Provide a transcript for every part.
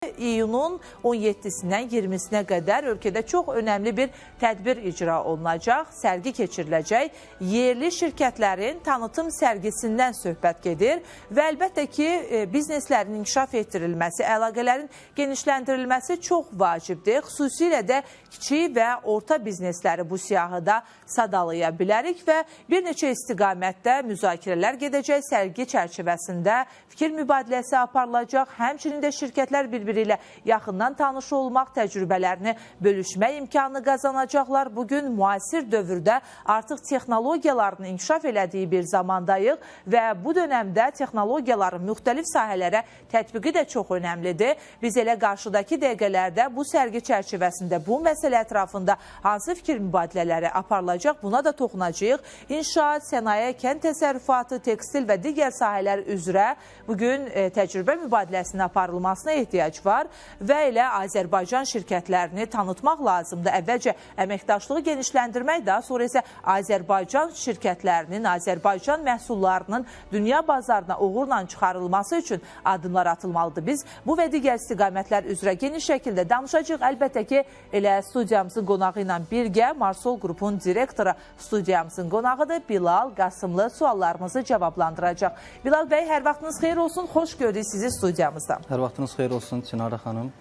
İyunun 17-sindən 20-sinə qədər ölkədə çox önəmli bir tədbir icra olunacaq, sərgi keçiriləcək. Yerli şirkətlərin tanıtım sərgisindən söhbət gedir və əlbəttə ki, bizneslərin inkişaf etdirilməsi, əlaqələrin genişləndirilməsi çox vacibdir. Xüsusilə də kiçik və orta biznesləri bu siyahıda sadalaya bilərik və bir neçə istiqamətdə müzakirələr gedəcək. Sərgi çərçivəsində fikir mübadiləsi aparılacaq, həmçinin də şirkətlər bir-biri ilə yaxından tanış olmaq, təcrübələrini bölüşmək imkanı qazanacaqlar. Bugün müasir dövrdə artıq texnologiyaların inkişaf elədiyi bir zamandayıq və bu dönəmdə texnologiyaların müxtəlif sahələrə tətbiqi də çox önəmlidir. Biz elə qarşıdakı dəqiqələrdə bu sərgi çərçivəsində bu məsələ ətrafında hansı fikir mübadilələri aparılacaq, buna da toxunacağıq. İnşaat, sənaye, kənd təsərrüfatı, tekstil və digər sahələr üzrə bugün təcrübə mübadiləsinin aparılmasına ehtiyac var və elə Azərbaycan şirkətlərini tanıtmaq lazımdır. Əvvəlcə əməkdaşlığı genişləndirmək, daha sonra isə Azərbaycan şirkətlərinin, Azərbaycan məhsullarının dünya bazarına uğurla çıxarılması üçün addımlar atılmalıdır. Biz bu və digər istiqamətlər üzrə geniş şəkildə danışacağıq. Əlbəttə ki, elə studiyamızın qonağı ilə birgə Marsol qrupun direktoru studiyamızın qonağıdır. Bilal Qasımlı suallarımızı cavablandıracaq. Bilal bəy, hər vaxtınız xeyir olsun. Xoş gördük sizi studiyamızda. Hər vaxtınız xeyir olsun Çinara xanım.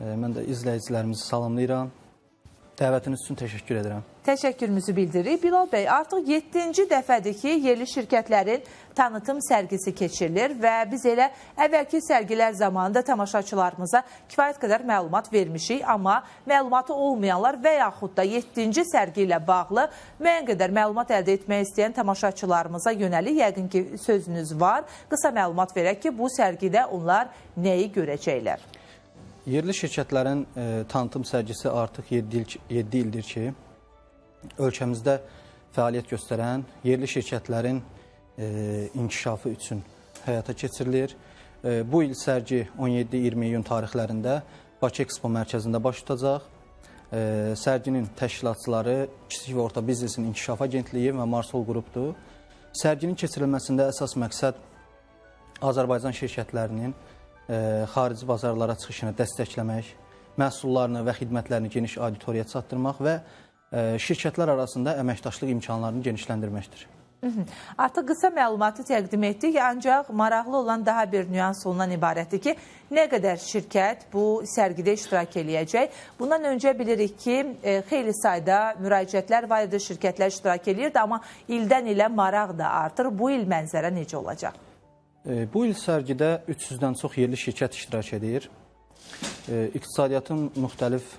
Mən də izləyicilərimizi salamlayıram. Dəvətiniz üçün təşəkkür edirəm. Təşəkkürümüzü bildiririk. Bilal bəy, artıq 7-ci dəfədir ki, yerli şirkətlərin tanıtım sərgisi keçirilir və biz elə əvvəlki sərgilər zamanında tamaşaçılarımıza kifayət qədər məlumat vermişik, amma məlumatı olmayanlar və yaxud da 7-ci sərgi ilə bağlı müəyyən qədər məlumat əldə etmək istəyən tamaşaçılarımıza yönəlik yəqin ki, sözünüz var. Qısa məlumat verək ki, bu sərgidə onlar nəyi görəcəklər? Yerli şirkətlərin tanıtım sərgisi artıq 7 ildir ki, ölkəmizdə fəaliyyət göstərən yerli şirkətlərin inkişafı üçün həyata keçirilir. Bu il sərgi 17-20 iyun tarixlərində Bakı Expo mərkəzində baş tutacaq. Sərginin təşkilatçıları Kiçik və Orta Biznesin İnkişaf Agentliyi və Marsol qrupdur. Sərginin keçirilməsində əsas məqsəd Azərbaycan şirkətlərinin xarici bazarlara çıxışını dəstəkləmək, məhsullarını və xidmətlərini geniş auditoriyaya çatdırmaq və şirkətlər arasında əməkdaşlıq imkanlarını genişləndirməkdir. Artıq qısa məlumatı təqdim etdik, ancaq maraqlı olan daha bir nüans ondan ibarətdir ki, nə qədər şirkət bu sərgidə iştirak eləyəcək. Bundan öncə bilirik ki, xeyli sayda müraciətlər var idi, şirkətlər iştirak eləyirdi, amma ildən ilə maraq da artır. Bu il mənzərə necə olacaq? Bu il sərgidə 300-dən çox yerli şirkət iştirak edir. İqtisadiyyatın müxtəlif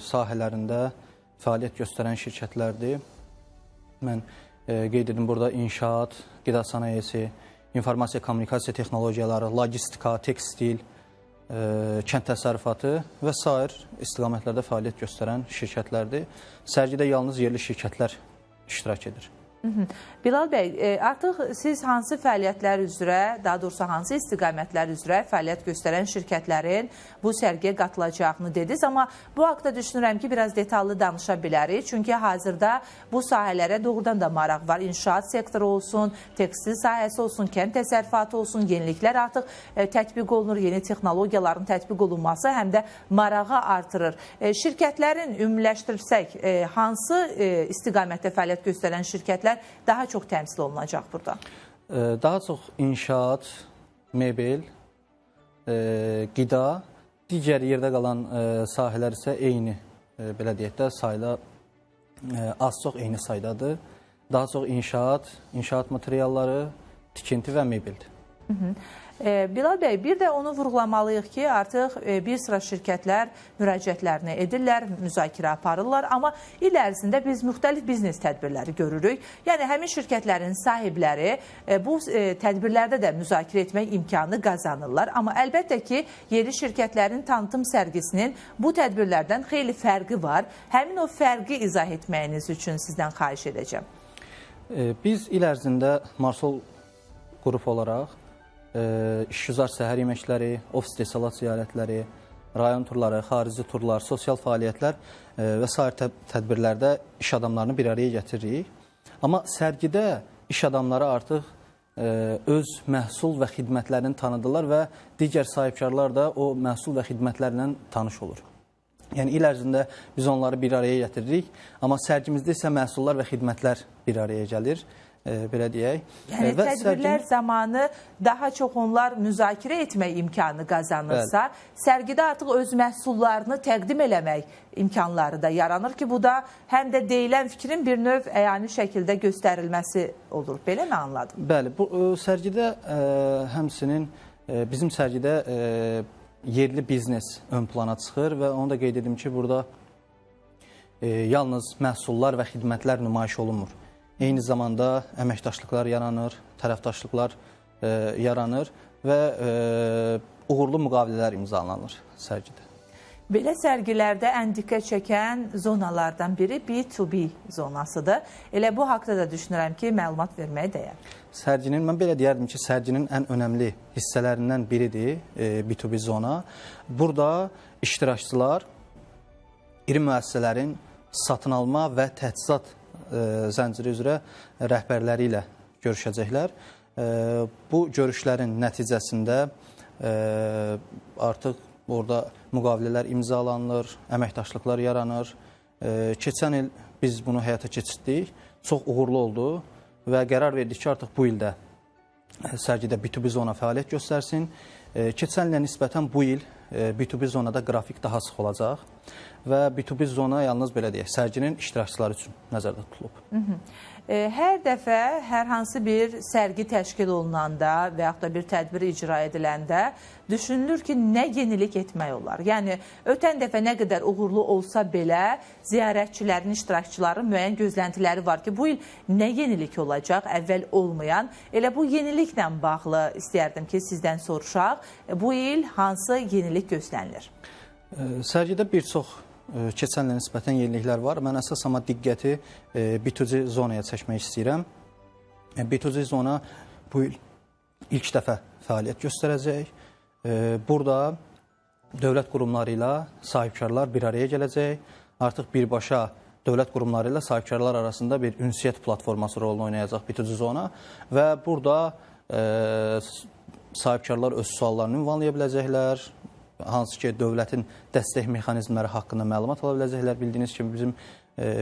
sahələrində fəaliyyət göstərən şirkətlərdir. Mən qeyd edim burada inşaat, qida sənayesi, informasiya kommunikasiya texnologiyaları, logistika, tekstil, kənd təsərrüfatı və sair istiqamətlərdə fəaliyyət göstərən şirkətlərdir. Sərgidə yalnız yerli şirkətlər iştirak edir. Bilal bəy, artıq siz hansı fəaliyyətlər üzrə, daha doğrusu hansı istiqamətlər üzrə fəaliyyət göstərən şirkətlərin bu sərgiyə qatılacağını dediniz, amma bu haqda düşünürəm ki, biraz detallı danışa bilərik. Çünki hazırda bu sahələrə doğrudan da maraq var. İnşaat sektoru olsun, tekstil sahəsi olsun, kənd təsərrüfatı olsun, yeniliklər artıq tətbiq olunur, yeni texnologiyaların tətbiq olunması həm də marağı artırır. Şirkətlərin ümumiləşdirsək, hansı istiqamətdə fəaliyyət göstərən şirkətlər daha çox təmsil olunacaq burada? Daha çox inşaat, mebel, qida, digər yerdə qalan sahələr isə eyni, belə deyək də, sayda az çox eyni saydadır. Daha çox inşaat materialları, tikinti və mebeldir. Bilal bəy, bir də onu vurğulamalıyıq ki, artıq bir sıra şirkətlər müraciətlərini edirlər, müzakirə aparırlar, amma il ərzində biz müxtəlif biznes tədbirləri görürük. Yəni, həmin şirkətlərin sahibləri bu tədbirlərdə də müzakirə etmək imkanı qazanırlar. Amma əlbəttə ki, yerli şirkətlərin tanıtım sərgisinin bu tədbirlərdən xeyli fərqi var. Həmin o fərqi izah etməyiniz üçün sizdən xahiş edəcəm. Biz il ərzində Marsol qrup olaraq işgüzar səhər yeməkləri, ofis istehsalat ziyarətləri, rayon turları, xarici turlar, sosial fəaliyyətlər və sair tədbirlərdə iş adamlarını bir araya gətiririk. Amma sərgidə iş adamları artıq öz məhsul və xidmətlərini tanıdılar və digər sahibkarlar da o məhsul və xidmətlərlə tanış olur. Yəni il ərzində biz onları bir araya gətiririk, amma sərgimizdə isə məhsullar və xidmətlər bir araya gəlir, belə deyək. Yəni tədbirlər zamanı daha çox onlar müzakirə etmək imkanı qazanırsa, sərgidə artıq öz məhsullarını təqdim eləmək imkanları da yaranır ki, bu da həm də deyilən fikrin bir növ əyani şəkildə göstərilməsi olur. Belə mi anladım? Bəli, bu sərgidə həmçinin bizim sərgidə yerli biznes ön plana çıxır və onu da qeyd edim ki, burada yalnız məhsullar və xidmətlər nümayiş olunmur. Eyni zamanda əməkdaşlıqlar yaranır, tərəfdaşlıqlar yaranır və uğurlu müqavilələr imzalanır sərgidə. Belə sərgilərdə ən diqqət çəkən zonalardan biri B2B zonasıdır. Elə bu haqda da düşünürəm ki, məlumat verməyə dəyər. Sərginin, mən belə deyərdim ki, sərginin ən önəmli hissələrindən biridir B2B zona. Burada iştirakçılar iri müəssisələrin satın alma və təchizat zənciri üzrə rəhbərləri ilə görüşəcəklər. Bu görüşlərin nəticəsində artıq orada müqavilələr imzalanır, əməkdaşlıqlar yaranır. Keçən il biz bunu həyata keçirdik, çox uğurlu oldu və qərar verdik ki, artıq bu ildə sərgidə B2B zona fəaliyyət göstərsin. Keçən ilə nisbətən bu il B2B zonada qrafik daha sıx olacaq və B2B zona yalnız belə deyək, sərginin iştirakçıları üçün nəzərdə tutulub. Hər dəfə hər hansı bir sərgi təşkil olunanda və yaxud da bir tədbir icra ediləndə düşünülür ki, nə yenilik etmək olar? Yəni, ötən dəfə nə qədər uğurlu olsa belə, ziyarətçilərin, iştirakçıların müəyyən gözləntiləri var ki, bu il nə yenilik olacaq, əvvəl olmayan? Elə bu yeniliklə bağlı istəyərdim ki, sizdən soruşaq. Bu il hansı yenilik gözlənilir? Sərgidə bir çox keçən ilə nisbətən yeniliklər var. Mən əsas amma diqqəti B2C zonaya çəkmək istəyirəm. B2C zona bu il ilk dəfə fəaliyyət göstərəcək. Burada dövlət qurumları ilə sahibkarlar bir araya gələcək. Artıq birbaşa dövlət qurumları ilə sahibkarlar arasında bir ünsiyyət platforması rolunu oynayacaq B2C zona və burada sahibkarlar öz suallarını ünvanlaya biləcəklər. Hansı ki, dövlətin dəstək mexanizmləri haqqında məlumat ala biləcəklər. Bildiyiniz kimi, bizim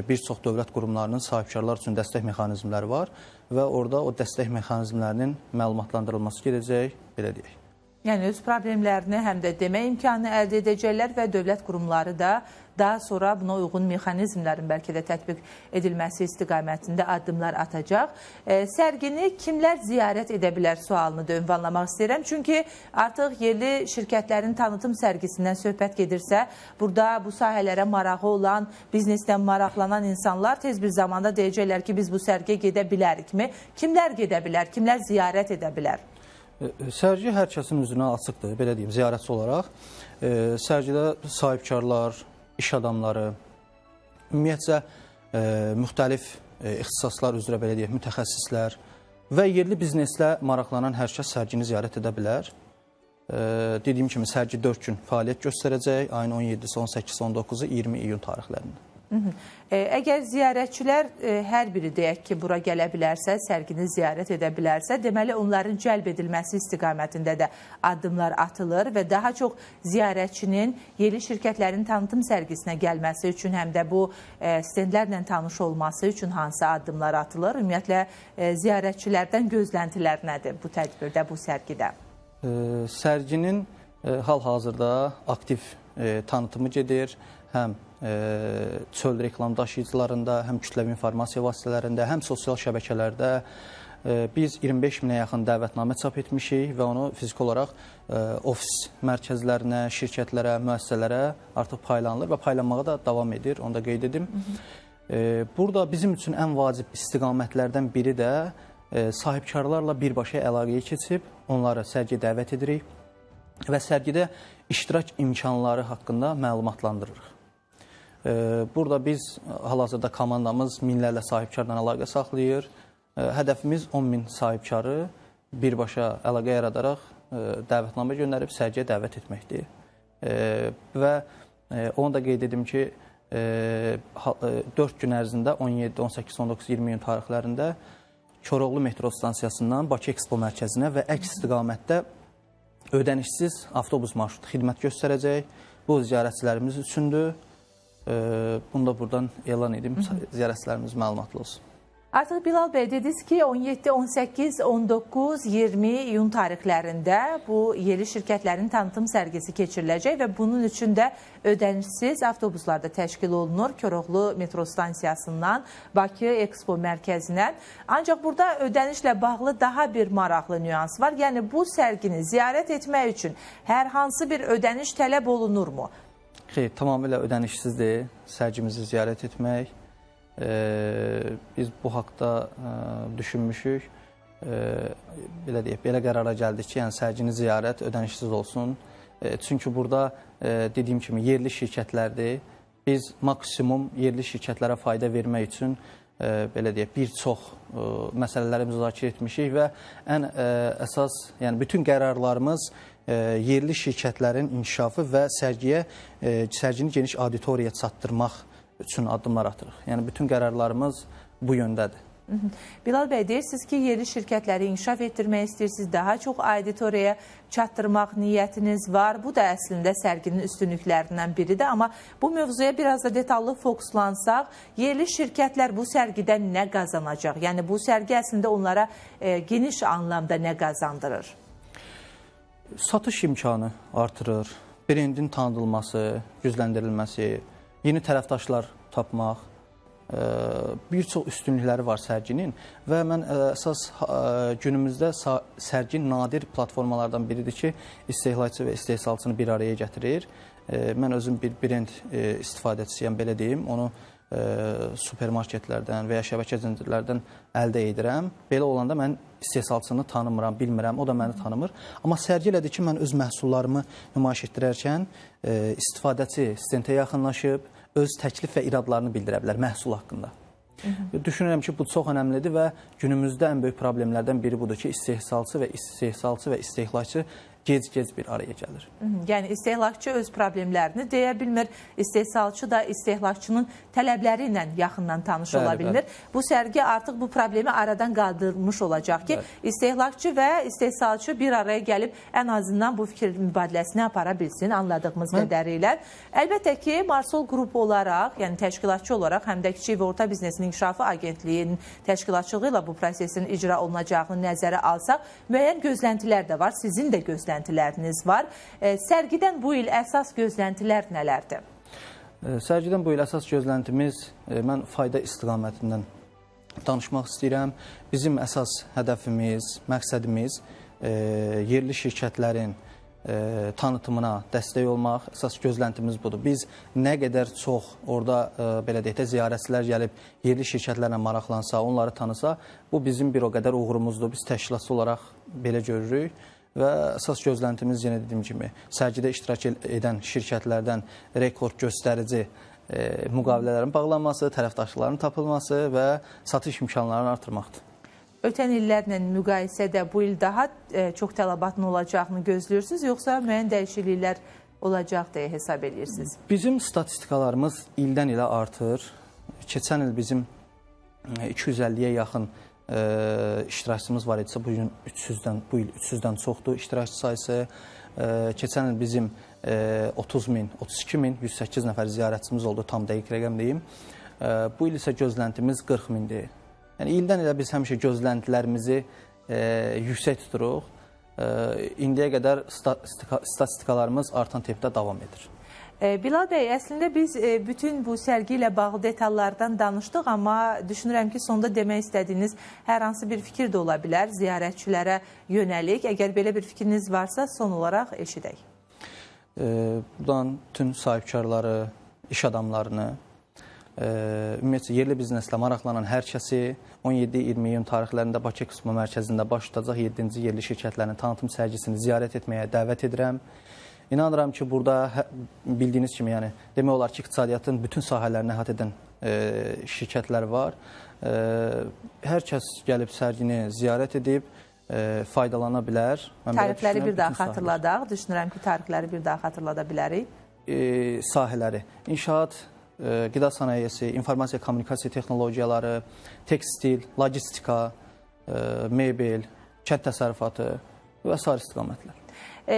bir çox dövlət qurumlarının sahibkarlar üçün dəstək mexanizmləri var və orada o dəstək mexanizmlərinin məlumatlandırılması gedəcək, belə deyək. Yəni, öz problemlərini həm də demə imkanı əldə edəcəklər və dövlət qurumları da daha sonra buna uyğun mexanizmlərin bəlkə də tətbiq edilməsi istiqamətində addımlar atacaq. Sərgini kimlər ziyarət edə bilər sualını da ünvanlamaq istəyirəm. Çünki artıq yerli şirkətlərin tanıtım sərgisindən söhbət gedirsə, burada bu sahələrə marağı olan, biznesdən maraqlanan insanlar tez bir zamanda deyəcəklər ki, biz bu sərgiyə gedə bilərikmi? Kimlər gedə bilər, kimlər ziyarət edə bilər? Sərgi hər kəsin üzrünə açıqdır, belə deyim, ziyarətçi olaraq. Sərgidə sahibkarlar, iş adamları, ümumiyyətcə müxtəlif ixtisaslar üzrə, belə deyək, mütəxəssislər və yerli bizneslə maraqlanan hər kəs sərgini ziyarət edə bilər. Dediyim kimi, sərgi 4 gün fəaliyyət göstərəcək, ayın 17-si, 18-si, 19-u, 20 iyun tarixlərində. Əgər ziyarətçilər hər biri deyək ki, bura gələ bilərsə, sərgini ziyarət edə bilərsə, deməli onların cəlb edilməsi istiqamətində də addımlar atılır və daha çox ziyarətçinin yerli şirkətlərin tanıtım sərgisinə gəlməsi üçün, həm də bu stendlərlə tanış olması üçün hansı addımlar atılır? Ümumiyyətlə, ziyarətçilərdən gözləntilər nədir bu tədbirdə, bu sərgidə? Sərginin hal-hazırda aktiv tanıtımı gedir, həm çöl reklam daşıyıcılarında, həm kütləvi informasiya vasitələrində, həm sosial şəbəkələrdə biz 25 minə yaxın dəvətnamə çap etmişik və onu fiziki olaraq ofis mərkəzlərinə, şirkətlərə, müəssisələrə artıq paylanılır və paylanmağa da davam edir, onu da qeyd edim. Burada bizim üçün ən vacib istiqamətlərdən biri də sahibkarlarla birbaşa əlaqəyə keçib, onları sərgiyə dəvət edirik və sərgidə iştirak imkanları haqqında məlumatlandırırıq. Burada biz hal-hazırda komandamız minlərlə sahibkarla əlaqə saxlayır. Hədəfimiz 10.000 sahibkarı birbaşa əlaqə yaradaraq dəvətnamə göndərib sərgiyə dəvət etməkdir. Və onu da qeyd edim ki, 4 gün ərzində 17, 18, 19, 20 iyun tarixlərində Koroğlu metro stansiyasından Bakı Ekspo mərkəzinə və əks istiqamətdə ödənişsiz avtobus marşrutu xidmət göstərəcək. Bu ziyarətçilərimiz üçündür. Bunu da buradan elan edim, ziyarətçilərimiz məlumatlı olsun. Artıq Bilal bəy dediniz ki, 17, 18, 19, 20 iyun tarixlərində bu yerli şirkətlərin tanıtım sərgisi keçiriləcək və bunun üçün də ödənişsiz avtobuslar da təşkil olunur Koroğlu metro stansiyasından Bakı Ekspo mərkəzinə. Ancaq burada ödənişlə bağlı daha bir maraqlı nüans var. Yəni bu sərgini ziyarət etmək üçün hər hansı bir ödəniş tələb olunurmu? Xeyr, tamamilə ödənişsizdir sərgimizi ziyarət etmək. Biz bu haqda düşünmüşük, belə deyək, belə qərara gəldik ki, yəni sərgini ziyarət ödənişsiz olsun. Çünki burada dediyim kimi yerli şirkətlərdir. Biz maksimum yerli şirkətlərə fayda vermək üçün belə deyək, bir çox məsələləri müzakirə etmişik və ən əsas, yəni bütün qərarlarımız yerli şirkətlərin inkişafı və sərgini geniş auditoriyaya çatdırmaq üçün addımlar atırıq. Yəni bütün qərarlarımız bu yöndədir. Bilal bəy, deyirsiniz ki, yerli şirkətləri inkişaf etdirmək istəyirsiniz, daha çox auditoriyaya çatdırmaq niyyətiniz var. Bu da əslində sərginin üstünlüklərindən biridir. Amma bu mövzuya biraz da detallı fokuslansaq, yerli şirkətlər bu sərgidən nə qazanacaq? Yəni bu sərgi əslində onlara geniş anlamda nə qazandırır? Satış imkanı artırır, brendin tanıdılması, gücləndirilməsi, yeni tərəfdaşlar tapmaq, bir çox üstünlükləri var sərginin və mən əsas günümüzdə sərgi nadir platformalardan biridir ki, istehlakçı və istehsalçını bir araya gətirir. Mən özüm bir brend istifadəçisiyəm, belə deyim, onu supermarketlərdən və ya şəbəkə zincirlərdən əldə edirəm. Belə olanda mən istehsalçını tanımıram, bilmirəm, o da məni tanımır. Amma sərgi elədir ki, mən öz məhsullarımı nümayiş etdirərkən istifadəçi stentə yaxınlaşıb, öz təklif və iradlarını bildirə bilər məhsul haqqında. Düşünürəm ki, bu çox önəmlidir və günümüzdə ən böyük problemlərdən biri budur ki, istehsalçı və istehlakçı gec-gec bir araya gəlir. Yəni istehlakçı öz problemlərini deyə bilmir, istehsalçı da istehlakçının tələbləri ilə yaxından tanış ola bilmir. Bu sərgi artıq bu problemi aradan qaldırmış olacaq ki, istehlakçı və istehsalçı bir araya gəlib ən azından bu fikir mübadiləsini apara bilsin, anladığımız qədərilə. Əlbəttə ki, Marsol qrupu olaraq, yəni təşkilatçı olaraq, həm də Kiçik və Orta Biznesin İnkişafı Agentliyinin təşkilatçılığı ilə bu prosesin icra olunacağını nəzərə alsaq, müəyyən gözləntilər də var, sizin də gözləntiləriniz var. Sərgidən bu il əsas gözləntilər nələrdir? Sərgidən bu il əsas gözləntimiz, mən fayda istiqamətindən danışmaq istəyirəm. Bizim əsas hədəfimiz, məqsədimiz yerli şirkətlərin tanıtımına dəstək olmaq, əsas gözləntimiz budur. Biz nə qədər çox orada, belə deyək də, ziyarətçilər gəlib yerli şirkətlərlə maraqlansa, onları tanısa, bu bizim bir o qədər uğurumuzdur. Biz təşkilatçı olaraq belə görürük. Və əsas gözləntimiz, yenə dediyim kimi, sərgidə iştirak edən şirkətlərdən rekord göstərici müqavilələrin bağlanması, tərəfdaşlıqların tapılması və satış imkanlarını artırmaqdır. Ötən illərlə müqayisədə bu il daha çox tələbatın olacağını gözləyirsiniz, yoxsa müəyyən dəyişikliklər olacaq deyə hesab edirsiniz? Bizim statistikalarımız ildən ilə artır. Keçən il bizim 250-yə yaxın iştirakçımız var idisə, bu il 300-dən çoxdur iştirakçı sayısı. Keçən il bizim 30 min, 32 min, 108 nəfər ziyarətçimiz oldu, tam dəqiq rəqəm deyim. Bu il isə gözləntimiz 40 mindir. Yəni ildən ilə biz həmişə gözləntilərimizi yüksək tuturuq. İndiyə qədər statistikalarımız artan tempdə davam edir. Bilal bəy, əslində biz bütün bu sərgi ilə bağlı detallardan danışdıq, amma düşünürəm ki, sonda demək istədiyiniz hər hansı bir fikir də ola bilər ziyarətçilərə yönəlik. Əgər belə bir fikriniz varsa, son olaraq eşidək. Buradan bütün sahibkarları, iş adamlarını, ümumiyyətlə yerli bizneslə maraqlanan hər kəsi 17-20 iyun tarixlərində Bakı Ekspo mərkəzində baş tutacaq 7-ci yerli şirkətlərin tanıtım sərgisini ziyarət etməyə dəvət edirəm. İnanıram ki, burada bildiyiniz kimi, yəni demək olar ki, iqtisadiyyatın bütün sahələrini əhatə edən şirkətlər var. Hər kəs gəlib sərgini ziyarət edib faydalana bilər. Tarixləri bir daha xatırladaq. Düşünürəm ki, tarixləri bir daha xatırlada bilərik. Sahələri, inşaat, qida sənayesi, informasiya kommunikasiya texnologiyaları, tekstil, logistika, mebel, kənd təsərrüfatı və s. istiqamətlər.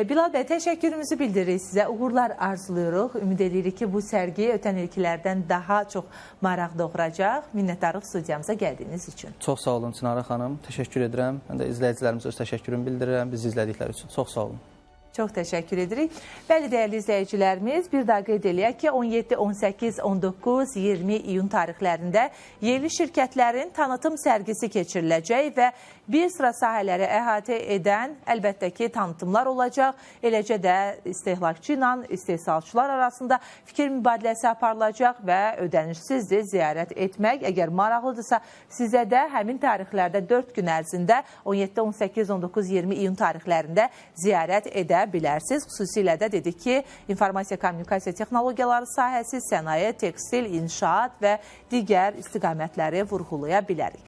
Bilal bəy, təşəkkürümüzü bildiririk sizə. Uğurlar arzuluyuruq. Ümid edirik ki, bu sərgi ötən ilkilərdən daha çox maraq doğuracaq. Minnətdarıq studiyamıza gəldiyiniz üçün. Çox sağ olun Çinara xanım. Təşəkkür edirəm. Mən də izləyicilərimizə öz təşəkkürümü bildirirəm. Bizi izlədikləri üçün. Çox sağ olun. Çox təşəkkür edirik. Bəli, dəyərli izləyicilərimiz, bir daha qeyd eləyək ki, 17, 18, 19, 20 iyun tarixlərində yerli şirkətlərin tanıtım sərgisi keçiriləcək və bir sıra sahələri əhatə edən əlbəttə ki, tanıtımlar olacaq. Eləcə də istehlakçı ilə istehsalçılar arasında fikir mübadiləsi aparılacaq və ödənişsizdir ziyarət etmək. Əgər maraqlıdırsa, sizə də həmin tarixlərdə 4 gün ərzində 17, 18, 19, 20 iyun tarixlərində ziyarət edə bilərsiniz. Xüsusilə də dedik ki, informasiya kommunikasiya texnologiyaları sahəsi, sənaye, tekstil, inşaat və digər istiqamətləri vurğulaya bilərik.